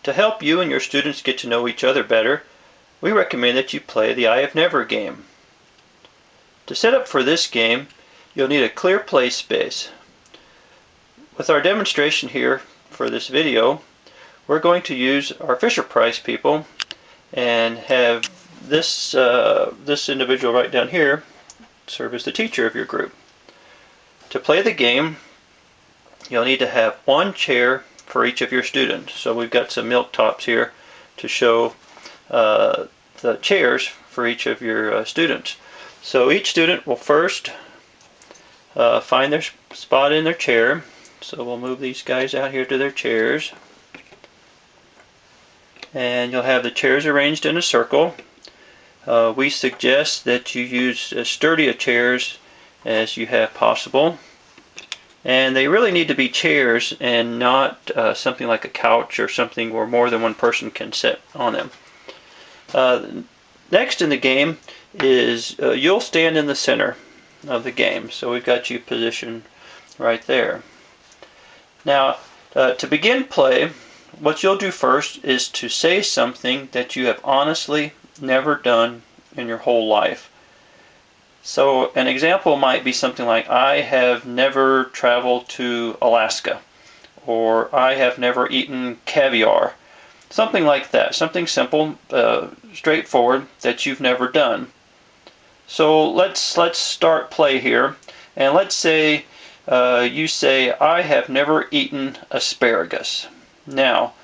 To help you and your students get to know each other better, we recommend that you play the I Have Never game. To set up for this game, you'll need a clear play space. With our demonstration here for this video, we're going to use our Fisher-Price people and have this individual right down here serve as the teacher of your group. To play the game, you'll need to have one chair for each of your students. So we've got some milk tops here to show the chairs for each of your students. So each student will first find their spot in their chair. So we'll move these guys out here to their chairs. And you'll have the chairs arranged in a circle. We suggest that you use as sturdy a chairs as you have possible. And they really need to be chairs and not something like a couch or something where more than one person can sit on them. Next in the game is you'll stand in the center of the game. So we've got you positioned right there. Now, to begin play, what you'll do first is to say something that you have honestly never done in your whole life. So an example might be something like, I have never traveled to Alaska, or I have never eaten caviar. Something like that, something simple, straightforward that you've never done. So let's start play here, and let's say you say, I have never eaten asparagus. Now,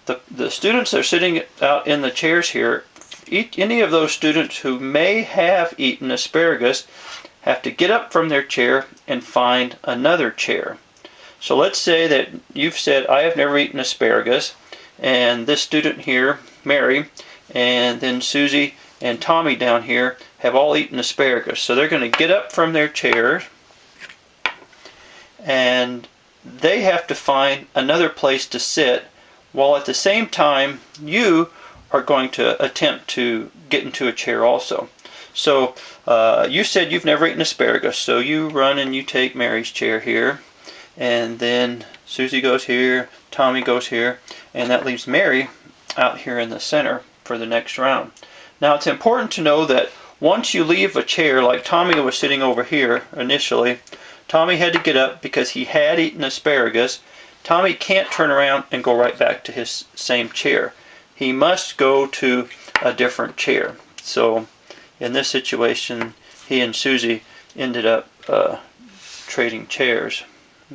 the students that are sitting out in the chairs here, any of those students who may have eaten asparagus have to get up from their chair and find another chair. So let's say that you've said, I have never eaten asparagus, and this student here, Mary, and then Susie and Tommy down here have all eaten asparagus. So they're going to get up from their chairs, and they have to find another place to sit, while at the same time you are going to attempt to get into a chair also. So you said you've never eaten asparagus, so you run and you take Mary's chair here, and then Susie goes here, Tommy goes here, and that leaves Mary out here in the center for the next round. Now it's important to know that once you leave a chair, like Tommy was sitting over here initially, Tommy had to get up because he had eaten asparagus. Tommy can't turn around and go right back to his same chair. He must go to a different chair. So in this situation, he and Susie ended up trading chairs.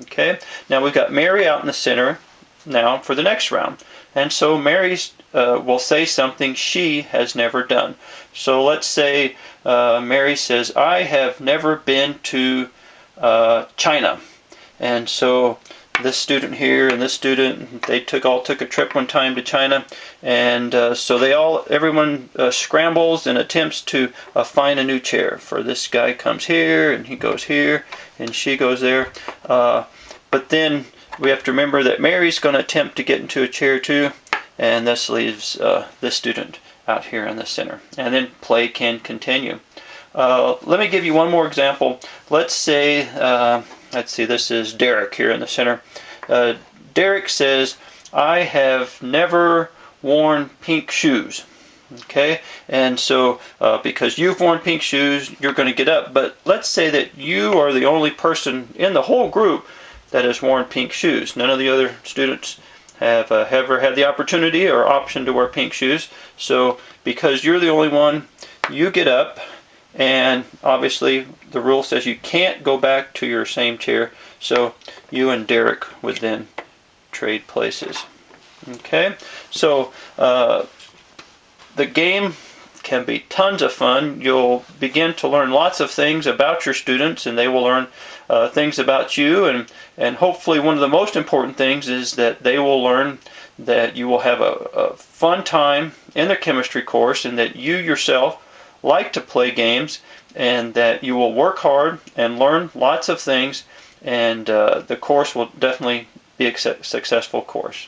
Okay. Now we've got Mary out in the center now for the next round. And so Mary will say something she has never done. So let's say Mary says, I have never been to China. And so this student here and this student, they all took a trip one time to China, and so everyone scrambles and attempts to find a new chair. For this guy comes here, and he goes here, and she goes there. But then we have to remember that Mary's going to attempt to get into a chair too, and this leaves this student out here in the center. And then play can continue. Let me give you one more example. Let's say, this is Derek here in the center. Derek says, I have never worn pink shoes. Okay, and so because you've worn pink shoes, you're going to get up. But let's say that you are the only person in the whole group that has worn pink shoes. None of the other students have ever had the opportunity or option to wear pink shoes. So because you're the only one, you get up. And obviously the rule says you can't go back to your same chair, so you and Derek would then trade places. Okay, so the game can be tons of fun. You'll begin to learn lots of things about your students, and they will learn things about you, and hopefully one of the most important things is that they will learn that you will have a fun time in their chemistry course, and that you yourself like to play games, and that you will work hard and learn lots of things, and the course will definitely be a successful course.